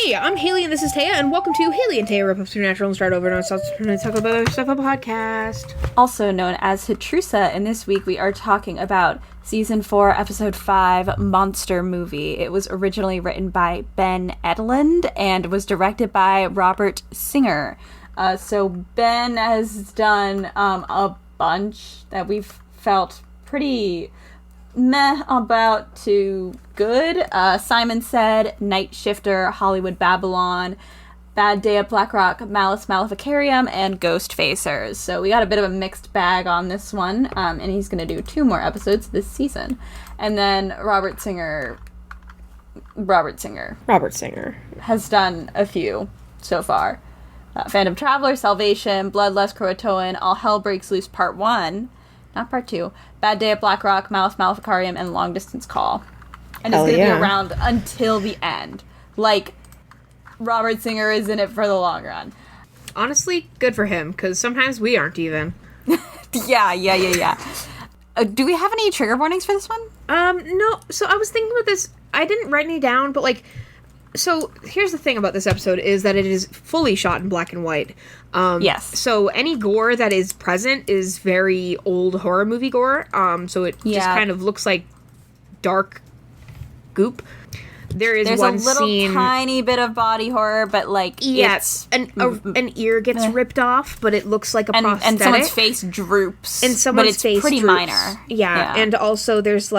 Hey, I'm Haley and this is Taya, and welcome to Haley and Taya Rip Up Supernatural and Start Over and Talk About Other Stuff, a podcast. Also known as HATRUSA, and this week we are talking about Season 4, Episode 5, Monster Movie. It was originally written by Ben Edlund and was directed by Robert Singer. So Ben has done a bunch that we've felt pretty meh about to good. Simon Said, Night Shifter, Hollywood Babylon, Bad Day at Black Rock, Malice Maleficarium, and Ghost Facers. So we got a bit of a mixed bag on this one, and he's going to do 2 more episodes this season. And then Robert Singer has done a few so far. Phantom Traveler, Salvation, Bloodlust, Croatoan, All Hell Breaks Loose Part 1, not Part 2, Bad Day at Black Rock, Malice Maleficarium, and Long Distance Call. And Hell it's going to yeah. be around until the end. Like, Robert Singer is in it for the long run. Honestly, good for him, because sometimes we aren't even. Yeah. Do we have any trigger warnings for this one? No, so I was thinking about this, I didn't write any down, but so here's the thing about this episode is that it is fully shot in black and white. Yes. So any gore that is present is very old horror movie gore. So it just kind of looks like dark goop. There's one a little scene, tiny bit of body horror, but yes, an ear gets ripped off, but it looks like a prosthetic. And someone's face droops. And someone's face pretty droops. minor. Yeah, and also there's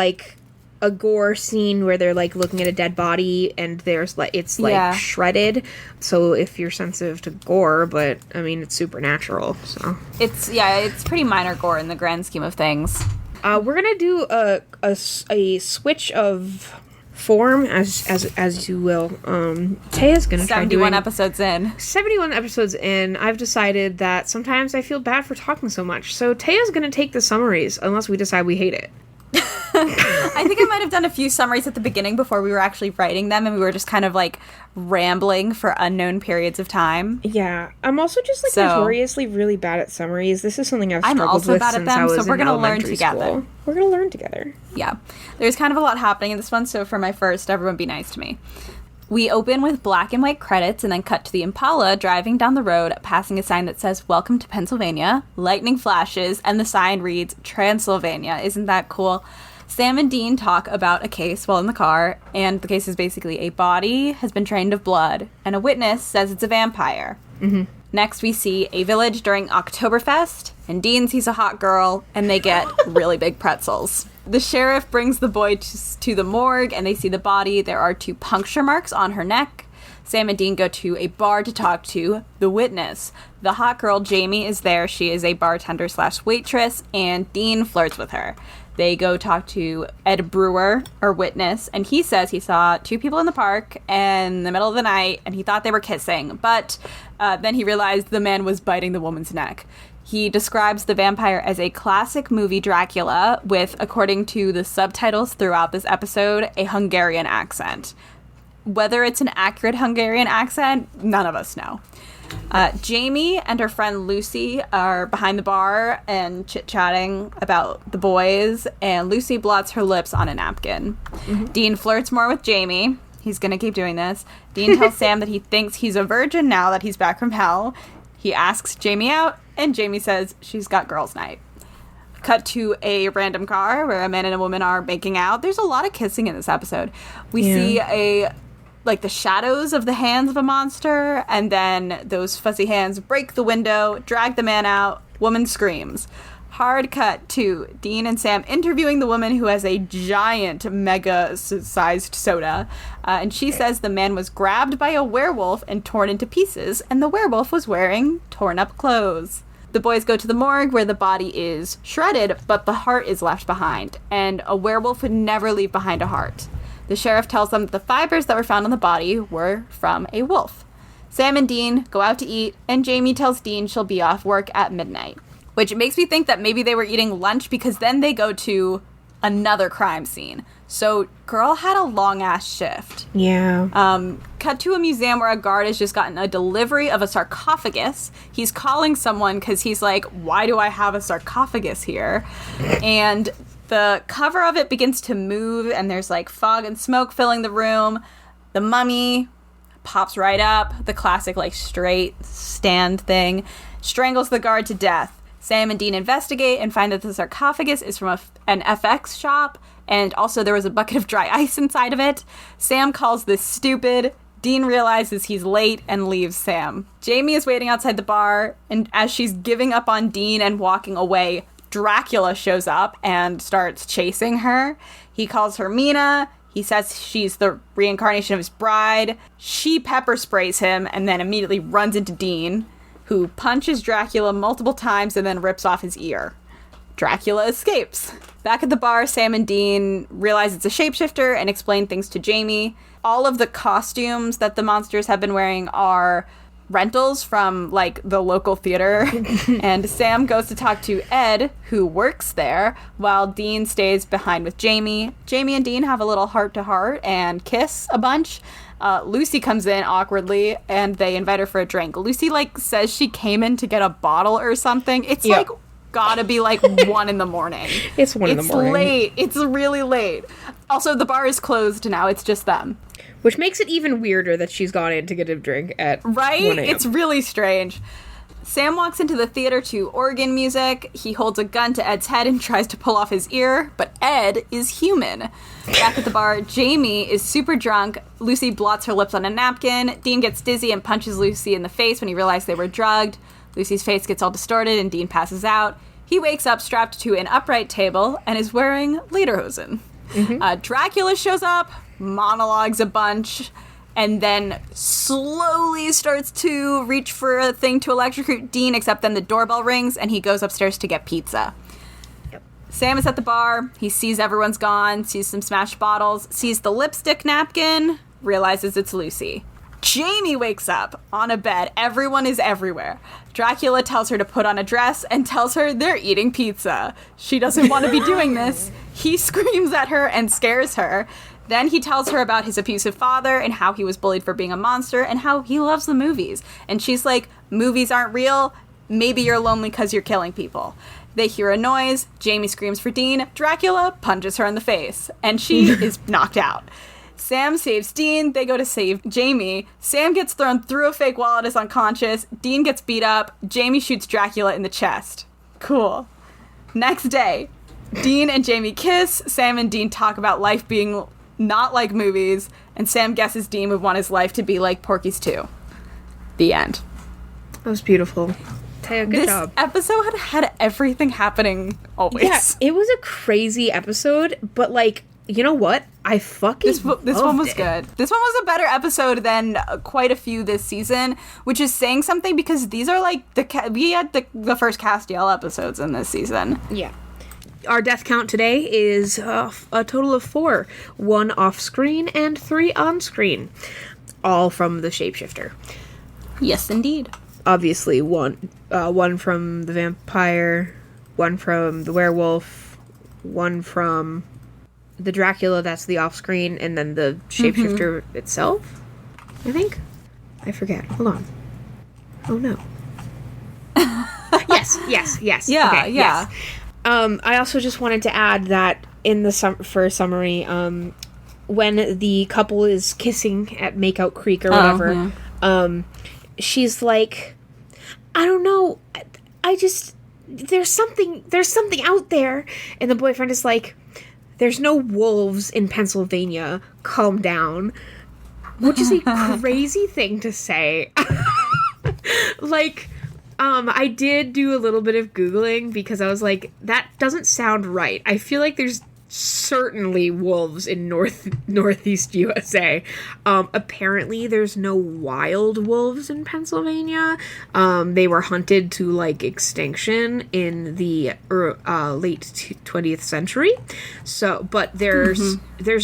a gore scene where they're looking at a dead body and there's it's shredded. So if you're sensitive to gore, but I mean it's supernatural, so it's pretty minor gore in the grand scheme of things. We're gonna do a switch of form as you will. Taya's gonna try doing 71 episodes in. I've decided that sometimes I feel bad for talking so much, so Taya's gonna take the summaries unless we decide we hate it. I think I might have done a few summaries at the beginning before we were actually writing them, and we were just kind of rambling for unknown periods of time. Yeah, I'm also just notoriously really bad at summaries. This is something I've struggled with since I was in elementary school. We're gonna learn together. We're gonna learn together. Yeah, there's kind of a lot happening in this one, so for my first, everyone be nice to me. We open with black and white credits and then cut to the Impala driving down the road, passing a sign that says, "Welcome to Pennsylvania." Lightning flashes, and the sign reads, "Transylvania." Isn't that cool? Sam and Dean talk about a case while in the car, and the case is basically a body has been drained of blood, and a witness says it's a vampire. Mm-hmm. Next, we see a village during Oktoberfest, and Dean sees a hot girl, and they get really big pretzels. The sheriff brings the boy to the morgue, and they see the body. There are 2 puncture marks on her neck. Sam and Dean go to a bar to talk to the witness. The hot girl, Jamie, is there. She is a bartender/waitress, and Dean flirts with her. They go talk to Ed Brewer, or witness, and he says he saw 2 people in the park in the middle of the night, and he thought they were kissing, but then he realized the man was biting the woman's neck. He describes the vampire as a classic movie Dracula with, according to the subtitles throughout this episode, a Hungarian accent. Whether it's an accurate Hungarian accent, none of us know. Jamie and her friend Lucy are behind the bar and chit-chatting about the boys, and Lucy blots her lips on a napkin. Mm-hmm. Dean flirts more with Jamie. He's gonna keep doing this. Dean tells Sam that he thinks he's a virgin now that he's back from hell. He asks Jamie out, and Jamie says she's got girls' night. Cut to a random car where a man and a woman are making out. There's a lot of kissing in this episode. We see the shadows of the hands of a monster, and then those fuzzy hands break the window, drag the man out, woman screams. Hard cut to Dean and Sam interviewing the woman who has a giant, mega-sized soda, and she says the man was grabbed by a werewolf and torn into pieces, and the werewolf was wearing torn-up clothes. The boys go to the morgue where the body is shredded, but the heart is left behind, and a werewolf would never leave behind a heart. The sheriff tells them that the fibers that were found on the body were from a wolf. Sam and Dean go out to eat, and Jamie tells Dean she'll be off work at midnight, which makes me think that maybe they were eating lunch, because then they go to another crime scene. So girl had a long-ass shift. Yeah. Cut to a museum where a guard has just gotten a delivery of a sarcophagus. He's calling someone because he's like, why do I have a sarcophagus here? And the cover of it begins to move, and there's fog and smoke filling the room. The mummy pops right up, the classic, like, straight stand thing, strangles the guard to death. Sam and Dean investigate and find that the sarcophagus is from an FX shop, and also there was a bucket of dry ice inside of it. Sam calls this stupid. Dean realizes he's late and leaves Sam. Jamie is waiting outside the bar, and as she's giving up on Dean and walking away, Dracula shows up and starts chasing her. He calls her Mina. He says she's the reincarnation of his bride. She pepper sprays him and then immediately runs into Dean, who punches Dracula multiple times and then rips off his ear. Dracula escapes. Back at the bar, Sam and Dean realize it's a shapeshifter and explain things to Jamie. All of the costumes that the monsters have been wearing are rentals from, like, the local theater. And Sam goes to talk to Ed, who works there, while Dean stays behind with Jamie. Jamie and Dean have a little heart-to-heart and kiss a bunch. Lucy comes in awkwardly, and they invite her for a drink. Lucy, like, says she came in to get a bottle or something. It's, like, gotta be, like, 1 in the morning. It's 1 in the morning. It's late. It's really late. Also, the bar is closed now. It's just them. Which makes it even weirder that she's gone in to get a drink at right? 1 a.m. It's really strange. Sam walks into the theater to organ music. He holds a gun to Ed's head and tries to pull off his ear, but Ed is human. Back at the bar, Jamie is super drunk. Lucy blots her lips on a napkin. Dean gets dizzy and punches Lucy in the face when he realized they were drugged. Lucy's face gets all distorted and Dean passes out. He wakes up strapped to an upright table and is wearing lederhosen. Dracula shows up, monologues a bunch, and then slowly starts to reach for a thing to electrocute Dean, except then the doorbell rings and he goes upstairs to get pizza. Sam is at the bar. He sees everyone's gone, sees some smashed bottles, sees the lipstick napkin, realizes it's Lucy. Jamie wakes up on a bed. Everyone is everywhere. Dracula tells her to put on a dress and tells her they're eating pizza. She doesn't want to be doing this. He screams at her and scares her. Then he tells her about his abusive father and how he was bullied for being a monster and how he loves the movies. And she's like, movies aren't real. Maybe you're lonely because you're killing people. They hear a noise. Jamie screams for Dean. Dracula punches her in the face. And she is knocked out. Sam saves Dean. They go to save Jamie. Sam gets thrown through a fake wall and is unconscious. Dean gets beat up. Jamie shoots Dracula in the chest. Cool. Next day, Dean and Jamie kiss. Sam and Dean talk about life being not like movies. And Sam guesses Dean would want his life to be like Porky's 2. The end. That was beautiful. Taya, good job. This episode had everything happening always. Yeah, it was a crazy episode, but, like, you know what? I fucking this one was good. This one was a better episode than quite a few this season, which is saying something because these are like we had the first Castiel episodes in this season. Yeah. Our death count today is a total of 4. 1 off screen and 3 on screen, all from the shapeshifter. Yes, indeed. Obviously, one from the vampire, 1 from the werewolf, 1 from the Dracula, that's the off-screen, and then the shapeshifter itself, I think? I forget. Hold on. Oh, no. Yes. Yeah, okay, yeah. Yes. I also just wanted to add that in the for a summary, when the couple is kissing at Makeout Creek or whatever, she's like, I don't know, I just, there's something out there, and the boyfriend is like, there's no wolves in Pennsylvania. Calm down. Which is a crazy thing to say. Like, I did do a little bit of Googling because I was like, that doesn't sound right. I feel like there's certainly wolves in northeast USA. Apparently there's no wild wolves in Pennsylvania. They were hunted to, like, extinction in the late 20th century. So, but there's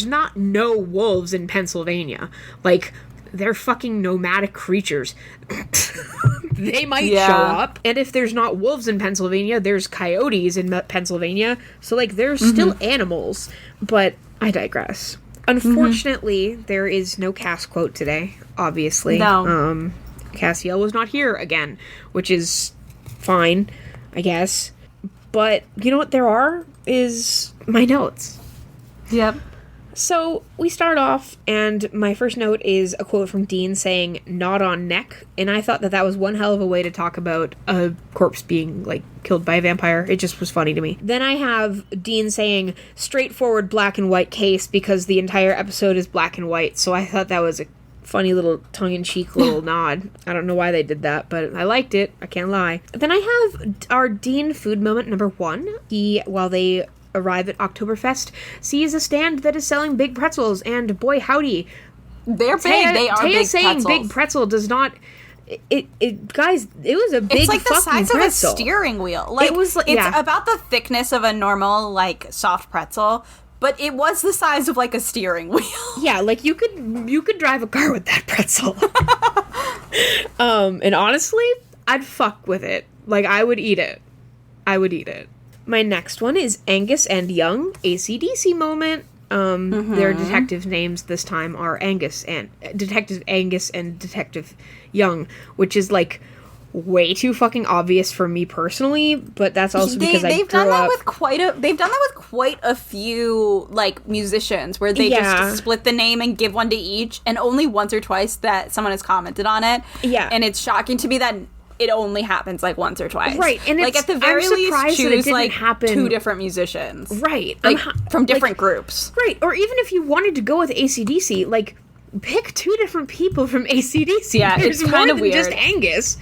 not no wolves in Pennsylvania. Like, they're fucking nomadic creatures. They might show up. And if there's not wolves in Pennsylvania, there's coyotes in Pennsylvania. So, like, there's still animals. But I digress. Unfortunately, there is no cast quote today, obviously. No. Castiel was not here again, which is fine, I guess. But you know what there are is my notes. Yep. So we start off, and my first note is a quote from Dean saying, "Not on neck," and I thought that was one hell of a way to talk about a corpse being, like, killed by a vampire. It just was funny to me. Then I have Dean saying, "Straightforward black and white case," because the entire episode is black and white, so I thought that was a funny little tongue-in-cheek little nod. I don't know why they did that, but I liked it. I can't lie. Then I have our Dean food moment number 1. While they arrive at Oktoberfest, sees a stand that is selling big pretzels, and boy howdy, they're big. They are Taya big saying pretzels. Big pretzel does not. Guys, it was a big. It's like the size pretzel. of a steering wheel. Like it was. It's about the thickness of a normal, like, soft pretzel, but it was the size of, like, a steering wheel. Yeah, like you could drive a car with that pretzel. And honestly, I'd fuck with it. Like, I would eat it. My next one is Angus and Young, AC/DC moment. Their detective names this time are Detective Angus and Detective Young, which is, like, way too fucking obvious for me personally, but that's also because they've done that with quite a few, like, musicians, where they just split the name and give one to each, and only once or twice that someone has commented on it. Yeah. And it's shocking to me that it only happens, like, once or twice. Right. And like, at the very least, choose, like, happen. 2 different musicians. Right. Like, from different groups. Right. Or even if you wanted to go with AC/DC, like, pick 2 different people from AC/DC. Yeah, it's kind of weird. Just Angus.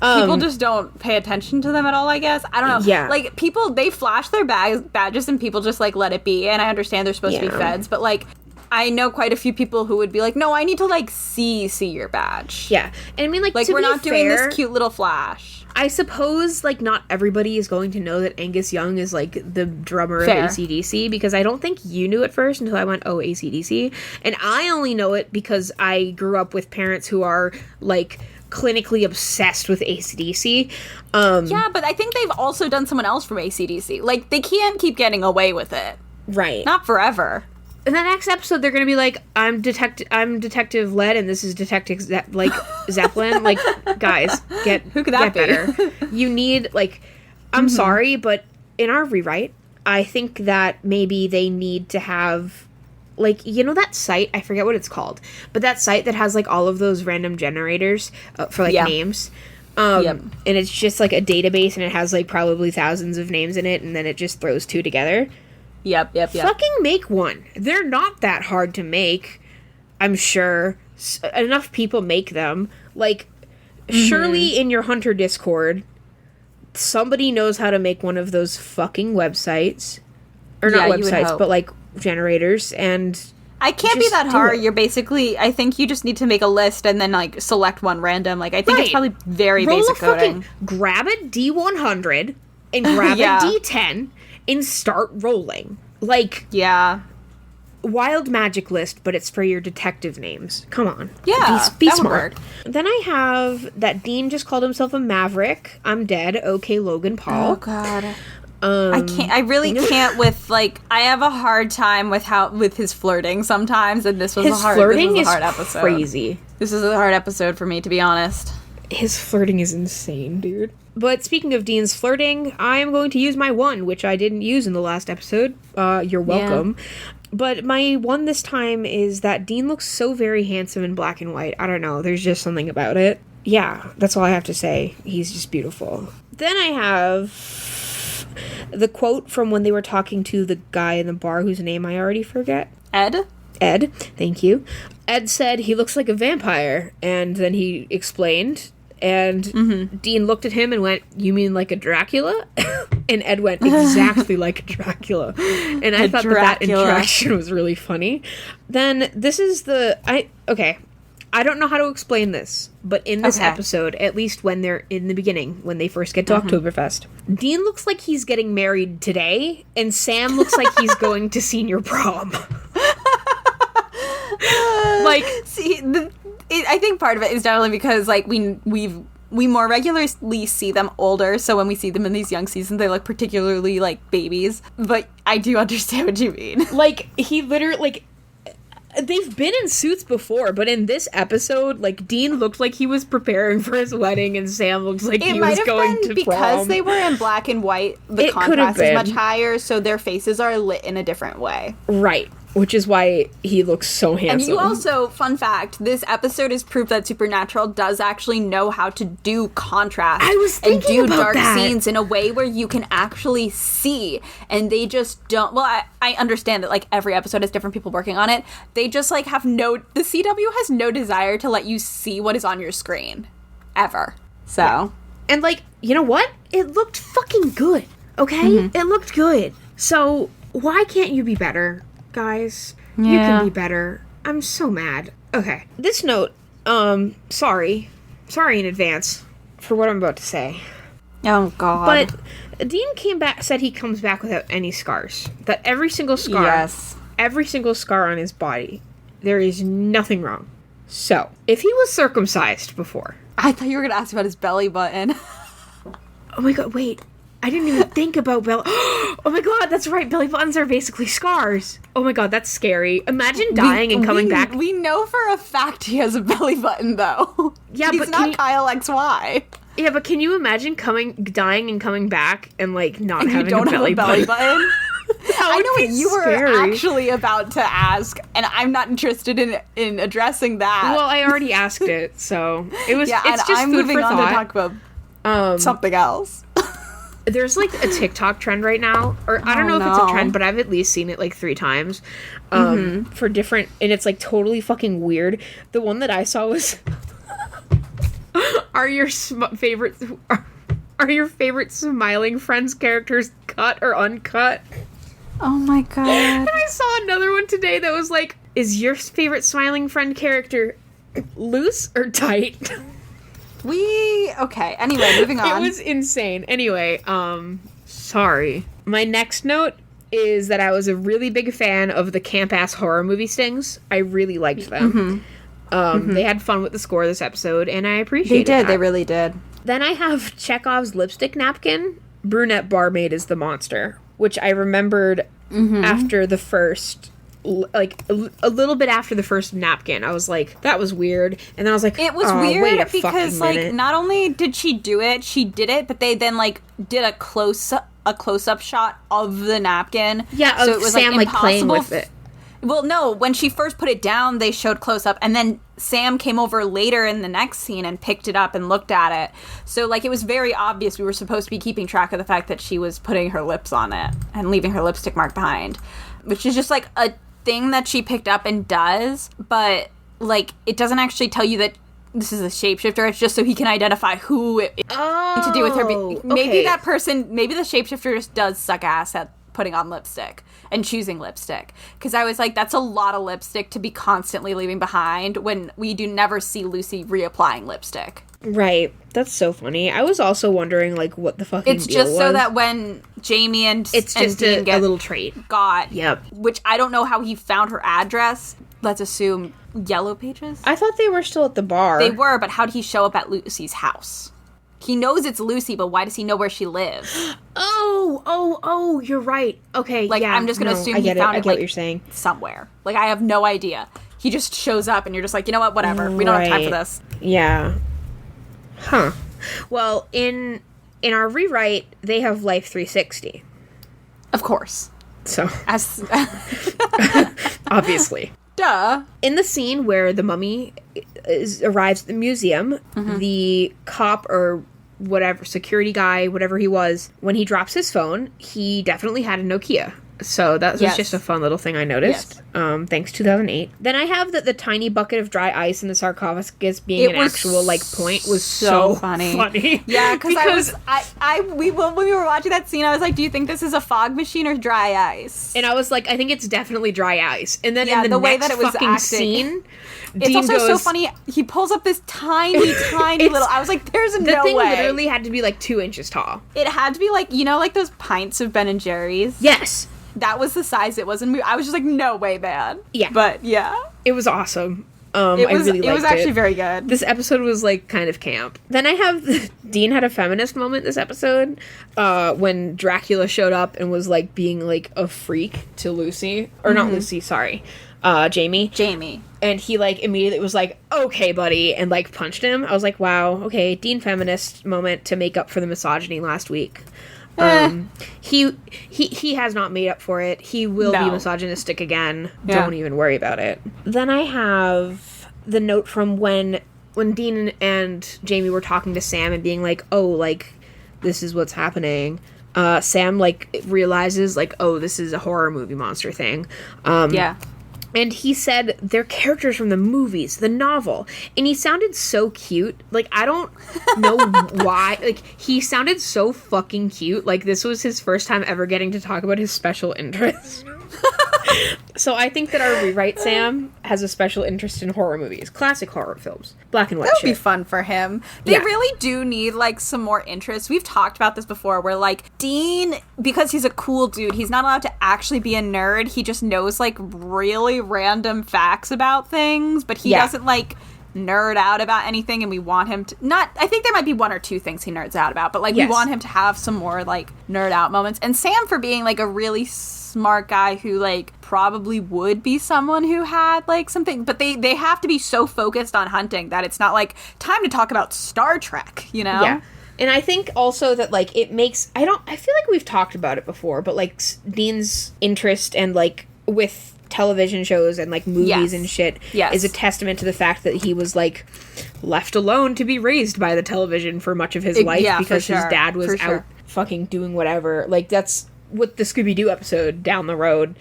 People just don't pay attention to them at all, I guess. I don't know. Yeah. Like, people, they flash their badges and people just, like, let it be. And I understand they're supposed to be feds, but, like, I know quite a few people who would be like, no, I need to, like, see your badge. Yeah. And I mean, like, we're not doing this cute little flash. I suppose, like, not everybody is going to know that Angus Young is, like, the drummer of AC/DC, because I don't think you knew it first until I went, oh, AC/DC. And I only know it because I grew up with parents who are, like, clinically obsessed with AC/DC. Yeah, but I think they've also done someone else from AC/DC. Like, they can't keep getting away with it. Right. Not forever. In the next episode, they're gonna be like, I'm Detective Led, and this is Detective Zeppelin. Like, guys, who could that get be? better. You need, like, I'm sorry, but in our rewrite, I think that maybe they need to have, like, you know that site, I forget what it's called, but that site that has, like, all of those random generators for, like, names. And it's just, like, a database, and it has, like, probably thousands of names in it, and then it just throws 2 together. Yep. Fucking make one. They're not that hard to make, I'm sure. Enough people make them. Like, surely in your Hunter Discord, somebody knows how to make one of those fucking websites. Or not websites, but, like, generators, and I can't be that hard. You're basically, I think you just need to make a list and then, like, select one random. Like, I think it's probably very basic coding. Grab a D100 and grab a D10 and start rolling. Like, wild magic list, but it's for your detective names. Come on. Yeah, be smart. Then I have that Dean just called himself a maverick. I'm dead. Okay, Logan Paul. Oh, God. I really can't with, like, I have a hard time with his flirting sometimes, and this was a hard episode. Crazy. This is a hard episode for me, to be honest. His flirting is insane, dude. But speaking of Dean's flirting, I am going to use my 1, which I didn't use in the last episode. You're welcome. Yeah. But my 1 this time is that Dean looks so very handsome in black and white. I don't know. There's just something about it. Yeah, that's all I have to say. He's just beautiful. Then I have the quote from when they were talking to the guy in the bar whose name I already forget. Ed, thank you. Ed said he looks like a vampire, and then he explained, and Dean looked at him and went, "You mean like a Dracula?" And Ed went, "Exactly like a Dracula." And I thought that interaction was really funny. Then this is I don't know how to explain this, but in this episode, at least when they're in the beginning, when they first get to Oktoberfest, Dean looks like he's getting married today, and Sam looks like he's going to senior prom. Like, see, I think part of it is definitely because, like, we more regularly see them older, so when we see them in these young seasons, they look particularly like babies. But I do understand what you mean. Like, he literally, like, they've been in suits before, but in this episode, like, Dean looked like he was preparing for his wedding, and Sam looks like he was going to prom. Because they were in black and white, the contrast is much higher, so their faces are lit in a different way. Right. which is why he looks so handsome. And you also, fun fact, this episode is proof that Supernatural does actually know how to do contrast. I was thinking and do about dark that. scenes in a way where you can actually see, and they just don't. Well, I understand that like every episode has different people working on it. They just like have the CW has no desire to let you see what is on your screen, ever. So, yeah. And like, you know what? It looked fucking good. Okay, It looked good. So why can't you be better? Guys, you can be better. I'm so mad. Okay. This note, sorry in advance for what I'm about to say. Oh, God. But Dean said he comes back without any scars. That every single scar on his body, there is nothing wrong. So, if he was circumcised before. I thought you were going to ask about his belly button. Oh my God, wait. I didn't even think about belly. Oh my God, that's right. Belly buttons are basically scars. Oh my God, that's scary. Imagine dying and coming back. We know for a fact he has a belly button, though. Yeah, he's not Kyle XY. Yeah, but can you imagine dying and coming back and like not having a belly button? I know what you were actually about to ask, and I'm not interested in addressing that. Well, I already asked it, so it was. Yeah, it's just I'm food moving for on thought. to talk about something else. There's like a TikTok trend right now, or I don't know if it's a trend, but I've at least seen it like 3 times for different, and it's like totally fucking weird. The one that I saw was, are your favorite Smiling Friends characters cut or uncut? Oh my God. And I saw another one today that was like, is your favorite Smiling Friend character loose or tight? Okay, anyway, moving on. It was insane. Anyway, sorry. My next note is that I was a really big fan of the camp-ass horror movie stings. I really liked them. They had fun with the score this episode, and I appreciated that. They really did. Then I have Chekhov's lipstick napkin. Brunette barmaid is the monster, which I remembered after the first... like a little bit after the first napkin. I was like, that was weird, and then I was like, it was weird because like not only did she do it, she did it, but they then like did a close up shot of the napkin. Yeah, so it was Sam like playing with it. Well, no, when she first put it down, they showed close up, and then Sam came over later in the next scene and picked it up and looked at it. So like it was very obvious we were supposed to be keeping track of the fact that she was putting her lips on it and leaving her lipstick mark behind, which is just like a thing that she picked up and does, but like it doesn't actually tell you that this is a shapeshifter. It's just so he can identify who it is to do with her. Maybe that person, maybe the shapeshifter just does suck ass at putting on lipstick and choosing lipstick, because I was like, that's a lot of lipstick to be constantly leaving behind when we do never see Lucy reapplying lipstick. Right. That's so funny. I was also wondering, like, what the fucking It's just so that when Jamie and Dean get a little trait. Which I don't know how he found her address. Let's assume Yellow Pages? I thought they were still at the bar. They were, but how did he show up at Lucy's house? He knows it's Lucy, but why does he know where she lives? Oh, you're right. Okay, like, yeah. I'm just going to assume he found it, I get what you're saying. Somewhere. Like, I have no idea. He just shows up and you're just like, you know what, whatever. We don't have time for this. Yeah. Huh. Well, in our rewrite, they have Life 360. Of course. So. Obviously. Duh. In the scene where the mummy arrives at the museum, the cop or whatever, security guy, whatever he was, when he drops his phone, he definitely had a Nokia. So that was just a fun little thing I noticed. Yes. Thanks, 2008. Then I have that the tiny bucket of dry ice in the sarcophagus being an actual point was so funny. Yeah, because when we were watching that scene, I was like, do you think this is a fog machine or dry ice? And I was like, I think it's definitely dry ice. And then in the way that it was fucking scene, it's Dean also goes, so funny. He pulls up this tiny little. I was like, "There's no way." The thing literally had to be like 2 inches tall. It had to be like, you know, like those pints of Ben and Jerry's. Yes, that was the size it was. And I was just like, "No way, man." Yeah, but yeah, it was awesome. It was actually very good. This episode was like kind of camp. Then I have Dean had a feminist moment this episode when Dracula showed up and was like being like a freak to Lucy, or not Lucy, sorry. Jamie. And he, like, immediately was like, okay, buddy, and, like, punched him. I was like, wow, okay, Dean feminist moment to make up for the misogyny last week. He has not made up for it. He will be misogynistic again. Yeah. Don't even worry about it. Then I have the note from when Dean and Jamie were talking to Sam and being like, oh, like, this is what's happening. Sam, like, realizes, like, oh, this is a horror movie monster thing. Yeah. And he said they're characters from the movies, the novel. And he sounded so cute. Like, I don't know why. Like, he sounded so fucking cute. Like, this was his first time ever getting to talk about his special interest. So I think that our rewrite Sam has a special interest in horror movies. Classic horror films. Black and white That would shit. be fun for him. They really do need, like, some more interest. We've talked about this before, where, like, Dean, because he's a cool dude, he's not allowed to actually be a nerd. He just knows, like, really random facts about things, but he doesn't, like, nerd out about anything, and we want him to I think there might be one or two things he nerds out about, but, like, we want him to have some more, like, nerd out moments. And Sam, for being, like, a really smart guy who, like, probably would be someone who had, like, something, but they have to be so focused on hunting that it's not, like, time to talk about Star Trek, you know? Yeah. And I think also that, like, it makes, I feel like we've talked about it before, but, like, Dean's interest and, like, with television shows and, like, movies and shit is a testament to the fact that he was, like, left alone to be raised by the television for much of his life because his dad was out fucking doing whatever. Like, that's with the Scooby-Doo episode down the road.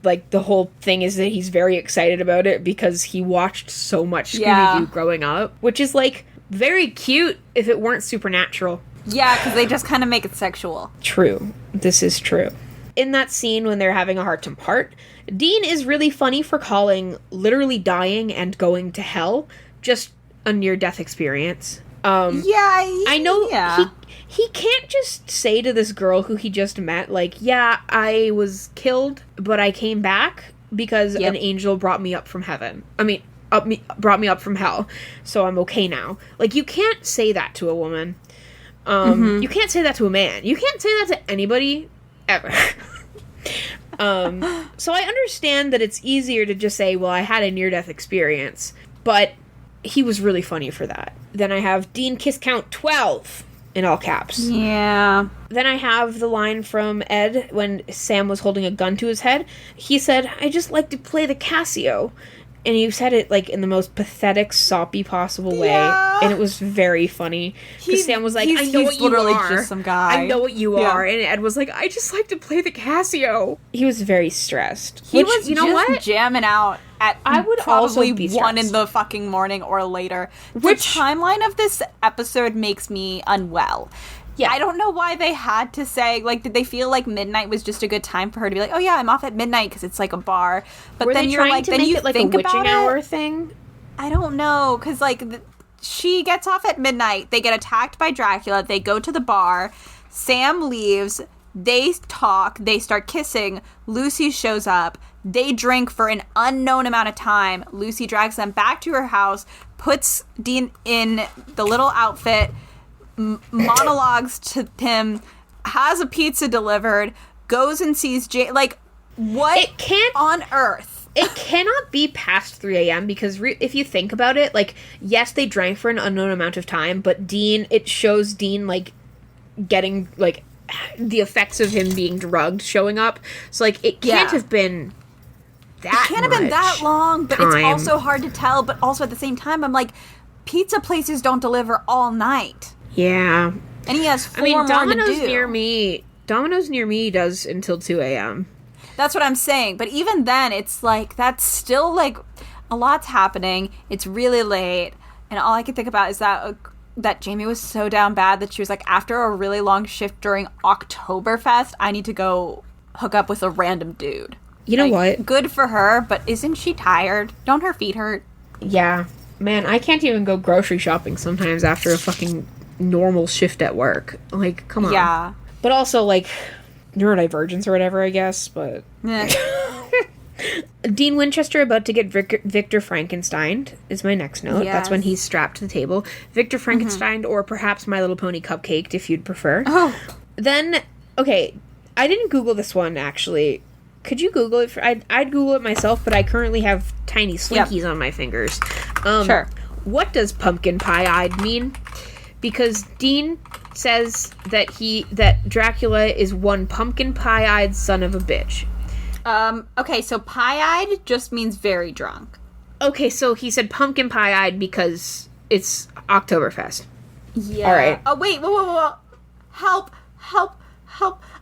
Like, the whole thing is that he's very excited about it because he watched so much Scooby-Doo growing up, which is, like, very cute if it weren't supernatural. Yeah, because they just kind of make it sexual. True. This is true. In that scene when they're having a heart-to-heart, Dean is really funny for calling literally dying and going to hell just a near-death experience. I know he can't just say to this girl who he just met, like, yeah, I was killed, but I came back because an angel brought me up from heaven. I mean, brought me up from hell, so I'm okay now. Like, you can't say that to a woman. You can't say that to a man. You can't say that to anybody, ever. So I understand that it's easier to just say, well, I had a near-death experience, but he was really funny for that. Then I have Dean kiss count 12 in all caps. Yeah. Then I have the line from Ed when Sam was holding a gun to his head. He said, I just like to play the Casio. And he said it, like, in the most pathetic, soppy possible way. Yeah. And it was very funny. Because Sam was like, I know what you are. Just some guy. I know what you are. And Ed was like, I just like to play the Casio. He was very stressed. He was, you know what? Jamming out at probably 1 in the fucking morning or later. The timeline of this episode makes me unwell. Yeah. I don't know why they had to say, like, did they feel like midnight was just a good time for her to be like, oh yeah, I'm off at midnight because it's like a bar. But were then you're like, then you think about it. Witching hour thing? I don't know, because, like, she gets off at midnight, they get attacked by Dracula, they go to the bar, Sam leaves, they talk, they start kissing, Lucy shows up, they drink for an unknown amount of time, Lucy drags them back to her house, puts Dean in the little outfit, monologues to him, has a pizza delivered, goes and sees like, what on earth? It cannot be past 3 a.m. because if you think about it, like, yes, they drank for an unknown amount of time, but it shows Dean, like, getting, like, the effects of him being drugged showing up. So, like, it can't have been that It can't have been that long, but it's also hard to tell. But also at the same time, I'm like, pizza places don't deliver all night. Yeah. And he has 4 more Domino's to do. Domino's near me does until 2 a.m. That's what I'm saying. But even then, it's like, that's still, like, a lot's happening. It's really late. And all I can think about is that Jamie was so down bad that she was like, after a really long shift during Oktoberfest, I need to go hook up with a random dude. You know what? Good for her, but isn't she tired? Don't her feet hurt? Yeah. Man, I can't even go grocery shopping sometimes after a fucking normal shift at work. Like, come on. Yeah. But also, like, neurodivergence or whatever, I guess, but... Dean Winchester about to get Victor Frankenstein is my next note. Yes. That's when he's strapped to the table. Victor Frankenstein, or perhaps My Little Pony Cupcaked, if you'd prefer. Oh. Then, okay, I didn't Google this one, actually. Could you Google it? I'd Google it myself, but I currently have tiny slinkies on my fingers. Sure. What does pumpkin pie-eyed mean? Because Dean says that Dracula is one pumpkin pie-eyed son of a bitch. Okay, so pie-eyed just means very drunk. Okay, so he said pumpkin pie-eyed because it's Oktoberfest. Yeah. All right. Oh, wait, whoa. Help.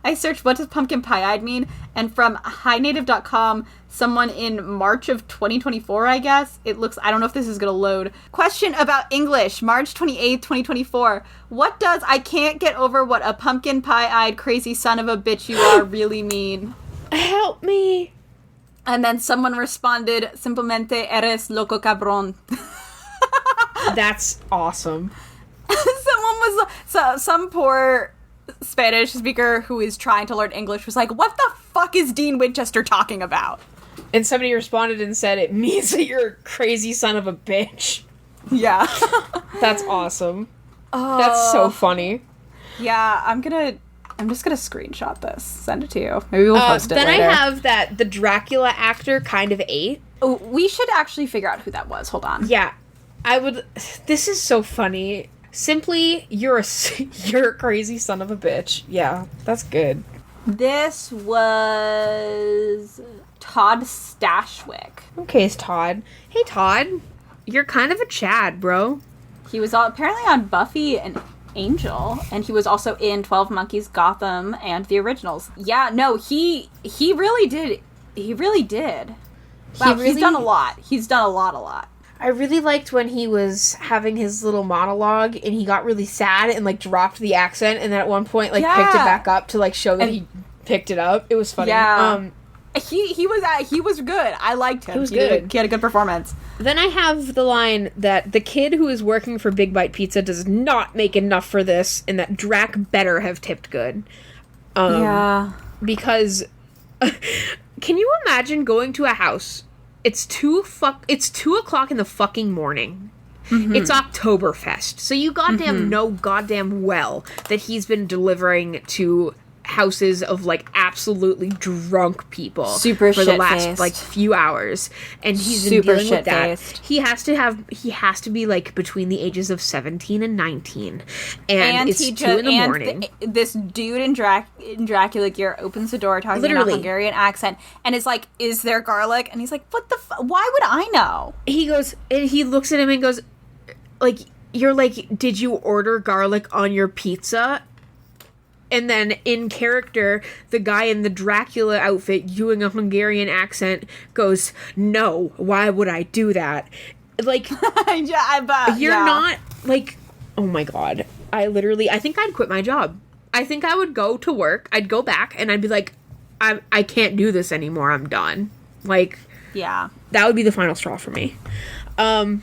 I searched what does pumpkin pie-eyed mean, and from highnative.com, someone in March of 2024, I guess, it looks, I don't know if this is going to load. Question about English, March 28th, 2024. What does I can't get over what a pumpkin pie-eyed crazy son of a bitch you are really mean? Help me. And then someone responded, simplemente eres loco cabrón. That's awesome. Some poor Spanish speaker who is trying to learn English was like, what the fuck is Dean Winchester talking about? And somebody responded and said, it means that you're a crazy son of a bitch. Yeah. That's awesome. That's so funny. Yeah, I'm just gonna screenshot this, send it to you. Maybe we'll post it later. Then I have that the Dracula actor kind of ate. Oh, we should actually figure out who that was. Hold on. Yeah. This is so funny. Simply, you're a crazy son of a bitch. Yeah, that's good. This was Todd Stashwick. Okay, it's Todd. Hey, Todd. You're kind of a Chad, bro. He was apparently on Buffy and Angel, and he was also in 12 Monkeys, Gotham, and the originals. Yeah, no, he really did. He really did. Wow, he's done a lot. He's done a lot. I really liked when he was having his little monologue and he got really sad and like dropped the accent and then at one point picked it back up to like show that he picked it up. It was funny. Yeah. He was good. I liked him. He was good. He had a good performance. Then I have the line that the kid who is working for Big Bite Pizza does not make enough for this and that Drac better have tipped good. Yeah. Because can you imagine going to a house? It's 2 o'clock in the fucking morning. Mm-hmm. It's Oktoberfest. So you goddamn know goddamn well that he's been delivering to houses of like absolutely drunk people super for the last like few hours, and he's been dealing with that. He has to be like between the ages of 17 and 19, and it's 2 in the morning. This dude in Dracula gear opens the door talking in a Hungarian accent and is like, "Is there garlic?" And he's like, "What the? Why would I know?" He goes and he looks at him and goes, "Like you're like, did you order garlic on your pizza?" And then, in character, the guy in the Dracula outfit doing a Hungarian accent goes, "No, why would I do that?" Like, you're not, like, oh my god. I think I'd quit my job. I think I would go to work, I'd go back, and I'd be like, I can't do this anymore, I'm done. Like, yeah. That would be the final straw for me. Then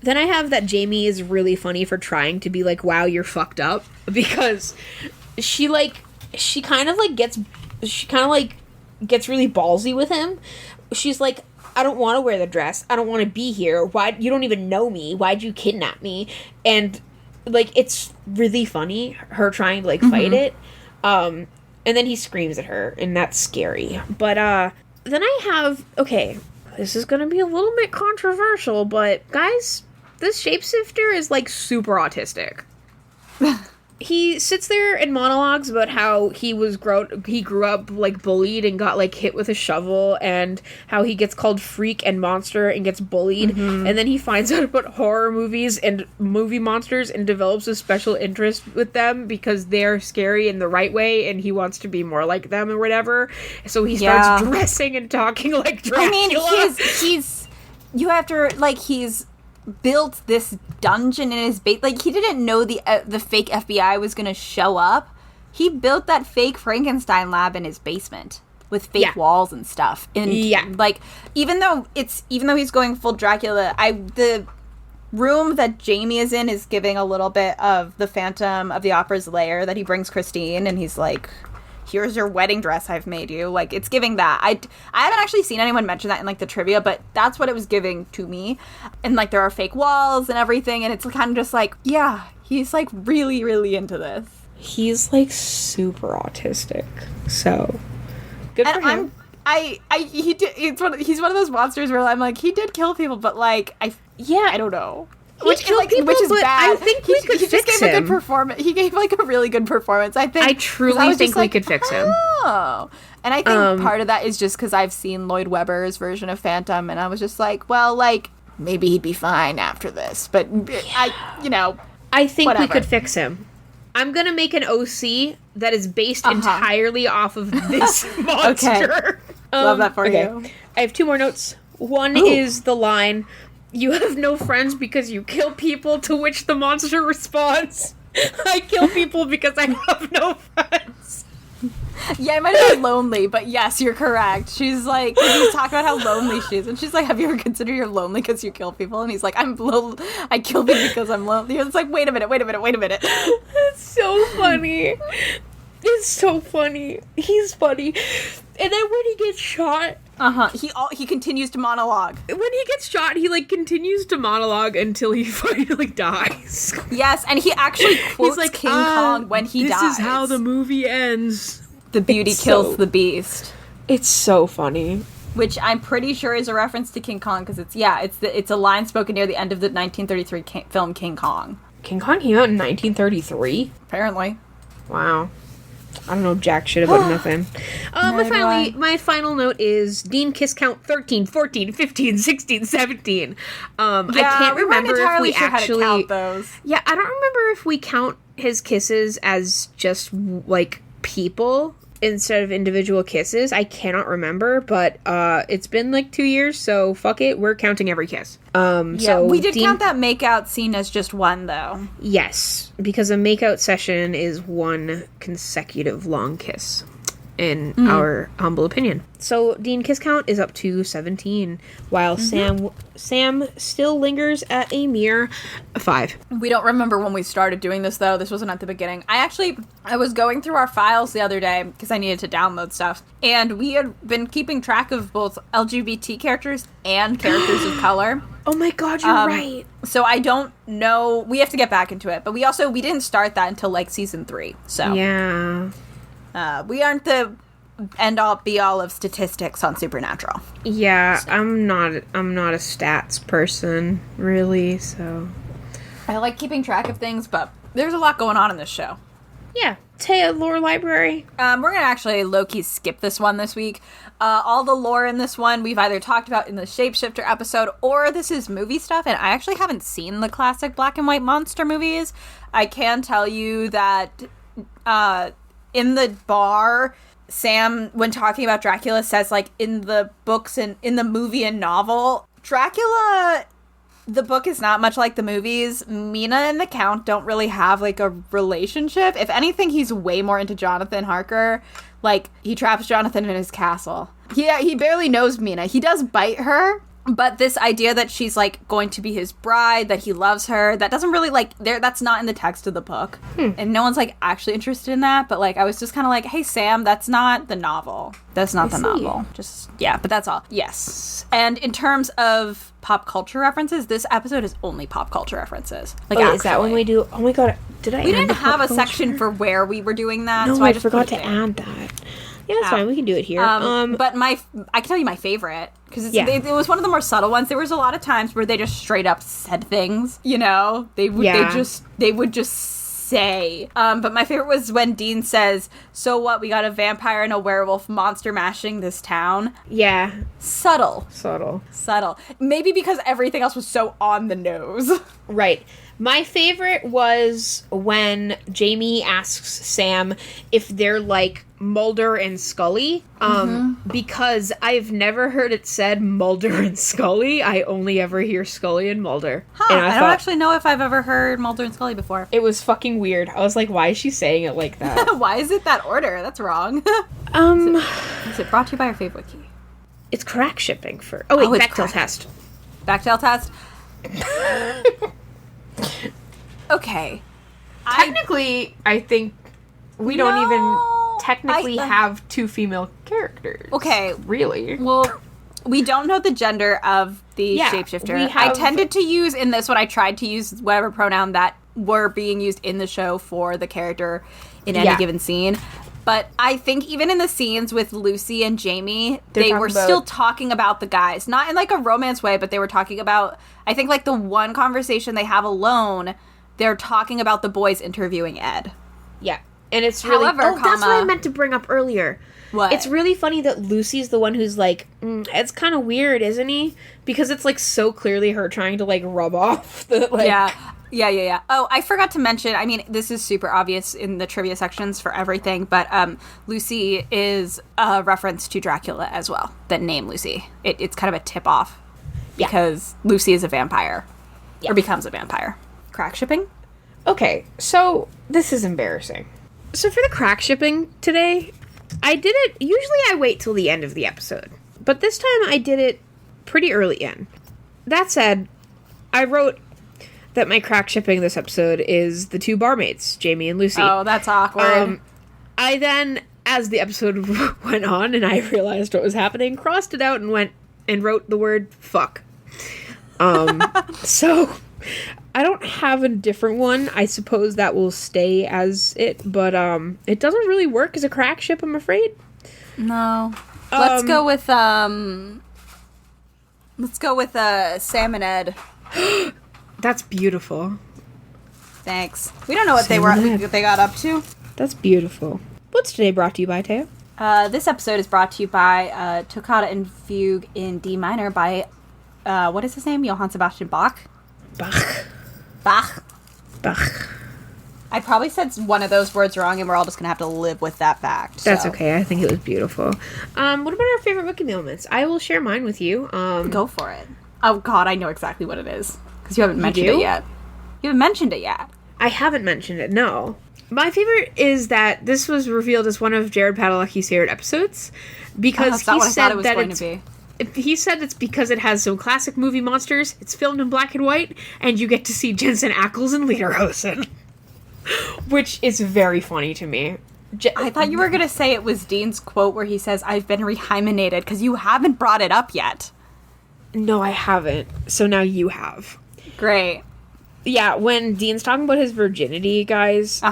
I have that Jamie is really funny for trying to be like, wow, you're fucked up, because she kind of gets really ballsy with him. She's like, I don't want to wear the dress. I don't want to be here. Why? You don't even know me. Why'd you kidnap me? And like, it's really funny, her trying to like fight it. And then he screams at her, and that's scary. But then I have, okay, this is gonna be a little bit controversial, but guys, this shapeshifter is like super autistic. He sits there and monologues about how he grew up like bullied and got like hit with a shovel, and how he gets called freak and monster and gets bullied, and then he finds out about horror movies and movie monsters and develops a special interest with them because they're scary in the right way, and he wants to be more like them or whatever. So he starts dressing and talking like Dracula. I mean, he's built this dungeon in his base. Like, he didn't know the fake FBI was gonna show up. He built that fake Frankenstein lab in his basement with fake walls and stuff. And like, even though he's going full Dracula, the room that Jamie is in is giving a little bit of the Phantom of the Opera's lair that he brings Christine, and he's like, here's your wedding dress I've made you. Like, it's giving that. I haven't actually seen anyone mention that in, like, the trivia, but that's what it was giving to me. And, like, there are fake walls and everything, and it's kind of just like, yeah, he's, like, really, really into this. He's, like, super autistic. So, good for him. He's one of those monsters where I'm like, he did kill people, but, like, I don't know. which is bad. I think we could fix him. He just gave a good performance. He gave like a really good performance, I think. I truly think we could fix him. Oh. And I think part of that is just because I've seen Lloyd Webber's version of Phantom, and I was just like, well, like, maybe he'd be fine after this. But I think we could fix him. I'm going to make an OC that is based entirely off of this monster. Okay. Love that for you. I have 2 more notes. One is the line, "You have no friends because you kill people," to which the monster responds, "I kill people because I have no friends." Yeah, I might have been lonely, but yes, you're correct. She's like, he's talking about how lonely she is, and she's like, "Have you ever considered you're lonely because you kill people?" And he's like, I kill people because I'm lonely. It's like, wait a minute. It's so funny. It's so funny. He's funny. And then when he gets shot... He continues to monologue. When he gets shot, he, like, continues to monologue until he finally dies. Yes, and he actually quotes like, King Kong when he dies. This is how the movie ends. The beauty kills the beast. It's so funny. Which I'm pretty sure is a reference to King Kong, because it's a line spoken near the end of the 1933 film King Kong. King Kong came out in 1933? Apparently. Wow. I don't know jack shit about nothing. My final note is Dean kiss count 13, 14, 15, 16, 17. I can't remember if we actually count those. Yeah, I don't remember if we count his kisses as just like people instead of individual kisses. I cannot remember, but it's been like 2 years, so fuck it, we're counting every kiss. So we did count that makeout scene as just one, though. Yes, because a makeout session is one consecutive long kiss, in our humble opinion. So Dean kiss count is up to 17, while Sam still lingers at a mere 5. We don't remember when we started doing this, though. This wasn't at the beginning. I was going through our files the other day because I needed to download stuff, and we had been keeping track of both LGBT characters and characters of color. Oh my god, you're right. So I don't know. We have to get back into it, but we didn't start that until like season 3. So yeah. We aren't the end-all be-all of statistics on Supernatural. Yeah, so. I'm not a stats person, really, so... I like keeping track of things, but there's a lot going on in this show. Yeah. Taya Lore Library. We're going to actually low-key skip this one this week. All the lore in this one we've either talked about in the Shapeshifter episode, or this is movie stuff, and I actually haven't seen the classic black and white monster movies. I can tell you that... in the bar, Sam, when talking about Dracula, says, like, in the books and in the movie and novel, Dracula, the book is not much like the movies. Mina and the Count don't really have, like, a relationship. If anything, he's way more into Jonathan Harker. Like, he traps Jonathan in his castle. He barely knows Mina. He does bite her. But this idea that she's, like, going to be his bride, that he loves her, that doesn't really, like, that's not in the text of the book. And no one's, like, actually interested in that. But, like, I was just kind of like, hey, Sam, that's not the novel. That's not the novel. Just, yeah, but that's all. Yes. And in terms of pop culture references, this episode is only pop culture references. Like, is that when we do... Oh, my God. We didn't have a section for where we were doing that. No, so I just forgot to add that. Yeah, that's fine. We can do it here. But I can tell you my favorite, because it was one of the more subtle ones. There was a lot of times where they just straight up said things, you know? They would just say. But my favorite was when Dean says, "So what, we got a vampire and a werewolf monster mashing this town?" Yeah. Subtle. Maybe because everything else was so on the nose. Right. My favorite was when Jamie asks Sam if they're like Mulder and Scully, because I've never heard it said Mulder and Scully. I only ever hear Scully and Mulder. And I don't actually know if I've ever heard Mulder and Scully before. It was fucking weird. I was like, why is she saying it like that? Why is it that order? That's wrong. Is it brought to you by our favorite wiki? It's crack shipping for... Oh, wait, Bechdel test. Bechdel test? Okay. Technically, I think we don't even technically have 2 female characters. Okay. Really? Well, we don't know the gender of the shapeshifter. I tended to use in this one, I tried to use whatever pronoun that were being used in the show for the character in any given scene. But I think even in the scenes with Lucy and Jamie, they were still talking about the guys. Not in, like, a romance way, but they were talking about, I think, like, the one conversation they have alone, they're talking about the boys interviewing Ed. Yeah. And it's really... that's what I meant to bring up earlier. What? It's really funny that Lucy's the one who's like, it's kind of weird, isn't he? Because it's, like, so clearly her trying to, like, rub off the, like... Yeah. Oh, I forgot to mention, I mean, this is super obvious in the trivia sections for everything, but Lucy is a reference to Dracula as well. The name Lucy. It's kind of a tip-off because Lucy is a vampire. Or becomes a vampire. Crack shipping? Okay, so this is embarrassing. So for the crack shipping today, I did it... Usually I wait till the end of the episode. But this time I did it pretty early in. That said, I wrote... that my crack shipping this episode is the two barmaids, Jamie and Lucy. Oh, that's awkward. I then, as the episode went on and I realized what was happening, crossed it out and went and wrote the word fuck. So, I don't have a different one. I suppose that will stay as it, but it doesn't really work as a crack ship, I'm afraid. No. Let's go with Sam and Ed. That's beautiful. Thanks. We don't know what they got up to. That's beautiful. What's today brought to you by, Teo? This episode is brought to you by Toccata and Fugue in D minor by, what is his name? Johann Sebastian Bach? Bach. I probably said one of those words wrong, and we're all just going to have to live with that fact. That's okay. I think it was beautiful. What about our favorite wiki moments? I will share mine with you. Go for it. Oh, God, I know exactly what it is. Because you haven't mentioned it yet. You haven't mentioned it yet. I haven't mentioned it, no. My favorite is that this was revealed as one of Jared Padalecki's favorite episodes. Because he said that he said it's because it has some classic movie monsters, it's filmed in black and white, and you get to see Jensen Ackles and Lederhosen. Which is very funny to me. I thought you were going to say it was Dean's quote where he says, I've been rehymenated, because you haven't brought it up yet. No, I haven't. So now you have. Great. Yeah, when Dean's talking about his virginity, guys,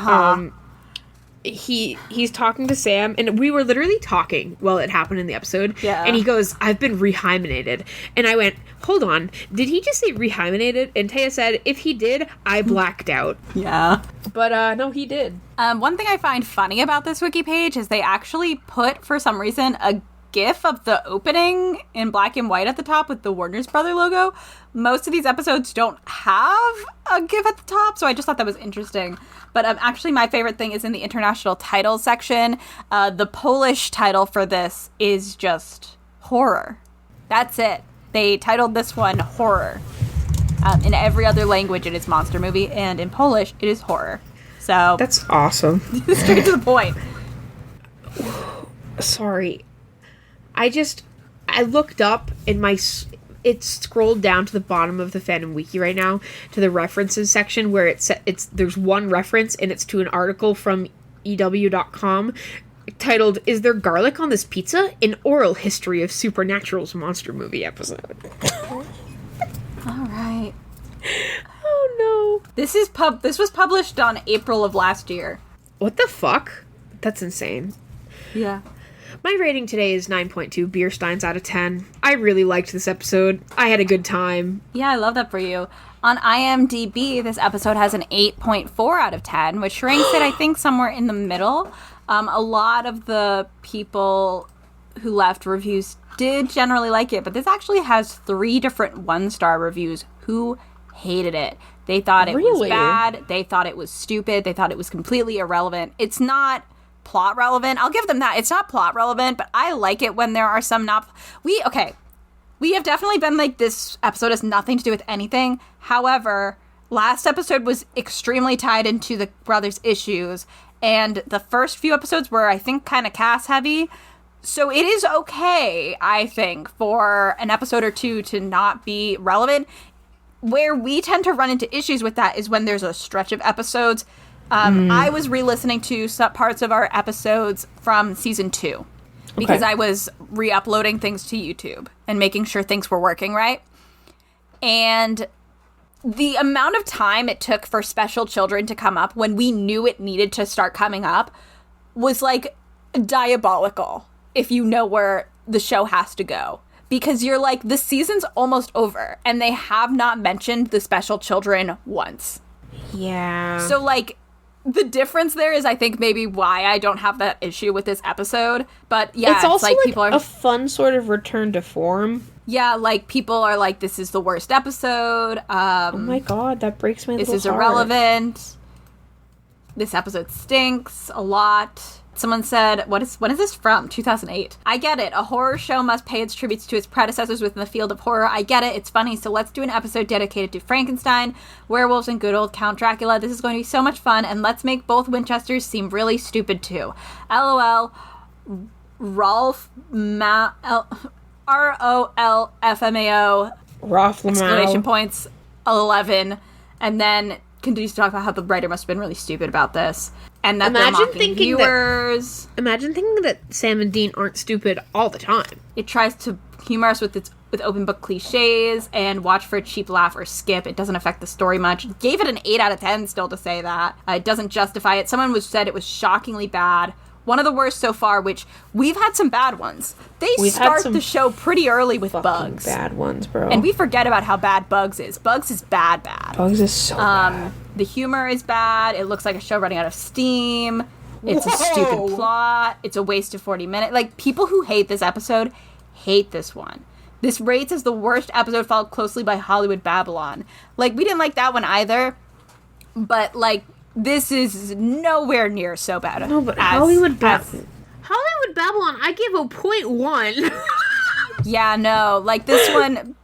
he's talking to Sam, and we were literally talking while it happened in the episode, and he goes, I've been rehymenated. And I went, hold on, did he just say rehymenated? And Taya said, if he did, I blacked out. Yeah. But, no, he did. One thing I find funny about this wiki page is they actually put, for some reason, a GIF of the opening in black and white at the top with the Warner's Brother logo. Most of these episodes don't have a GIF at the top, so I just thought that was interesting. But actually my favorite thing is in the international titles section. The Polish title for this is just horror. That's it. They titled this one horror. In every other language it is monster movie, and in Polish it is horror. So that's awesome. Straight to the point. Sorry. I looked up and it's scrolled down to the bottom of the fandom wiki right now to the references section where there's one reference and it's to an article from EW.com titled, Is There Garlic on This Pizza? An Oral History of Supernatural's Monster Movie Episode. All right. Oh no. This was published on April of last year. What the fuck? That's insane. Yeah. My rating today is 9.2 beer steins out of 10. I really liked this episode. I had a good time. Yeah, I love that for you. On IMDb, this episode has an 8.4 out of 10, which ranks it, I think, somewhere in the middle. A lot of the people who left reviews did generally like it, but this actually has 3 different 1-star reviews who hated it. They thought it was bad. They thought it was stupid. They thought it was completely irrelevant. It's not plot relevant. I'll give them that. It's not plot relevant, but I like it when there are some not... We have definitely been like, this episode has nothing to do with anything. However, last episode was extremely tied into the brothers' issues, and the first few episodes were, I think, kind of cast heavy. So it is okay, I think, for an episode or two to not be relevant. Where we tend to run into issues with that is when there's a stretch of episodes. I was re-listening to some parts of our episodes from season 2 because I was re-uploading things to YouTube and making sure things were working right. And the amount of time it took for Special Children to come up when we knew it needed to start coming up was like diabolical if you know where the show has to go. Because you're like, the season's almost over, and they have not mentioned the special children once. Yeah. So, like, the difference there is, I think, maybe why I don't have that issue with this episode. But, yeah, it's also, like, people are... a fun sort of return to form. Yeah, like, people are like, this is the worst episode. Oh my god, that breaks my little heart. This is irrelevant. This episode stinks a lot. Someone said, when is this from? 2008. I get it. A horror show must pay its tributes to its predecessors within the field of horror. I get it. It's funny. So let's do an episode dedicated to Frankenstein, werewolves, and good old Count Dracula. This is going to be so much fun. And let's make both Winchesters seem really stupid, too. LOL. Rolf ROLFMAO. Rolf Lamau. Exclamation points. 11. And then continues to talk about how the writer must have been really stupid about this. And that they're mocking viewers. Imagine thinking that Sam and Dean aren't stupid all the time. It tries to humor us with open book cliches and watch for a cheap laugh or skip. It doesn't affect the story much. Gave it an 8 out of 10 still to say that. It doesn't justify it. Someone said it was shockingly bad. One of the worst so far, which we've had some bad ones. We've start the show pretty early with Bugs. Bad ones, bro. And we forget about how bad Bugs is. Bugs is bad. Bugs is so bad. The humor is bad. It looks like a show running out of steam. It's a stupid plot. It's a waste of 40 minutes. Like, people who hate this episode hate this one. This rates as the worst episode, followed closely by Hollywood Babylon. Like, we didn't like that one either. But, like, this is nowhere near so bad. No, but Hollywood Babylon, I give a 0.1. Yeah, no. Like, this one,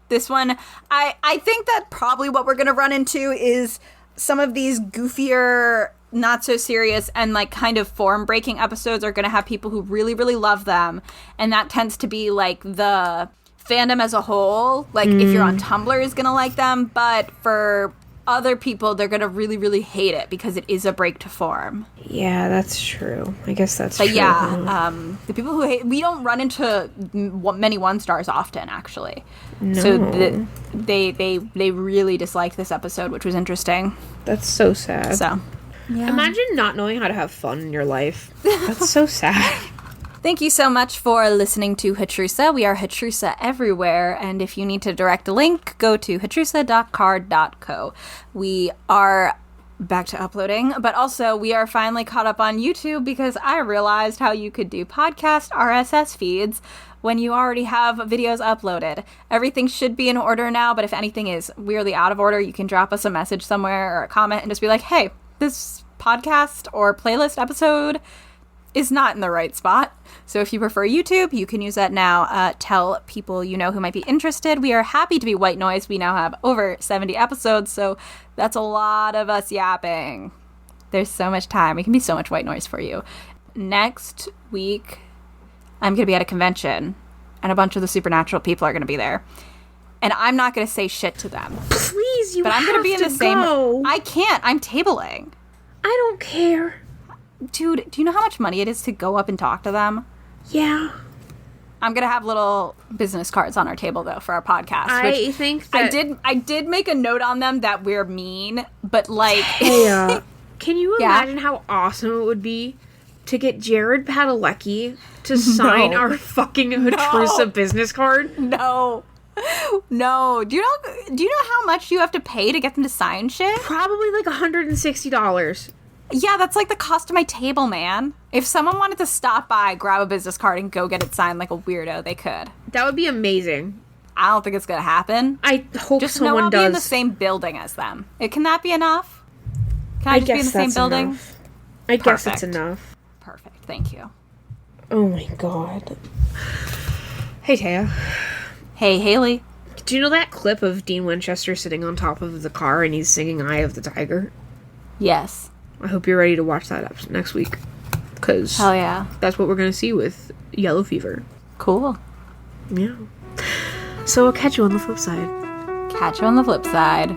I think that probably what we're going to run into is some of these goofier, not so serious, and, like, kind of form-breaking episodes are going to have people who really, really love them. And that tends to be, like, the fandom as a whole. Like, if you're on Tumblr is going to like them. But for other people, they're going to really, really hate it because it is a break to form. Yeah, that's true. I guess that's true. But yeah, the people who hate... We don't run into many one-stars often, actually. No. So they really disliked this episode, which was interesting. That's so sad. So, yeah. Imagine not knowing how to have fun in your life. That's so sad. Thank you so much for listening to HATRUSA. We are HATRUSA everywhere, and if you need to direct a link, go to hatrusa.card.co. We are back to uploading, but also we are finally caught up on YouTube because I realized how you could do podcast RSS feeds when you already have videos uploaded. Everything should be in order now, but if anything is weirdly out of order, you can drop us a message somewhere or a comment and just be like, hey, this podcast or playlist episode is not in the right spot. So if you prefer YouTube, you can use that now. Tell people you know who might be interested. We are happy to be white noise. We now have over 70 episodes, so that's a lot of us yapping. There's so much time. We can be so much white noise for you. Next week, I'm going to be at a convention, and a bunch of the supernatural people are going to be there. And I'm not going to say shit to them. Please, but I'm going to be in the same... I can't. I'm tabling. I don't care. Dude, do you know how much money it is to go up and talk to them? Yeah. I'm going to have little business cards on our table, though, for our podcast. I think that... I did make a note on them that we're mean, but, like... Yeah. Can you imagine how awesome it would be to get Jared Padalecki to sign our fucking HATRUSA business card? No. Do you know how much you have to pay to get them to sign shit? Probably like $160. Yeah, that's like the cost of my table, man. If someone wanted to stop by, grab a business card, and go get it signed like a weirdo, they could. That would be amazing. I don't think it's gonna happen. I hope just someone know I'll does. be in the same building as them. Can that be enough? Can I just be in the same building? Enough. I guess it's enough. Perfect. Thank you. Oh my god. Hey, Taya. Hey, Haley. Do you know that clip of Dean Winchester sitting on top of the car and he's singing Eye of the Tiger? Yes. I hope you're ready to watch that next week. Because hell yeah, that's what we're going to see with Yellow Fever. Cool. Yeah. So I'll catch you on the flip side. Catch you on the flip side.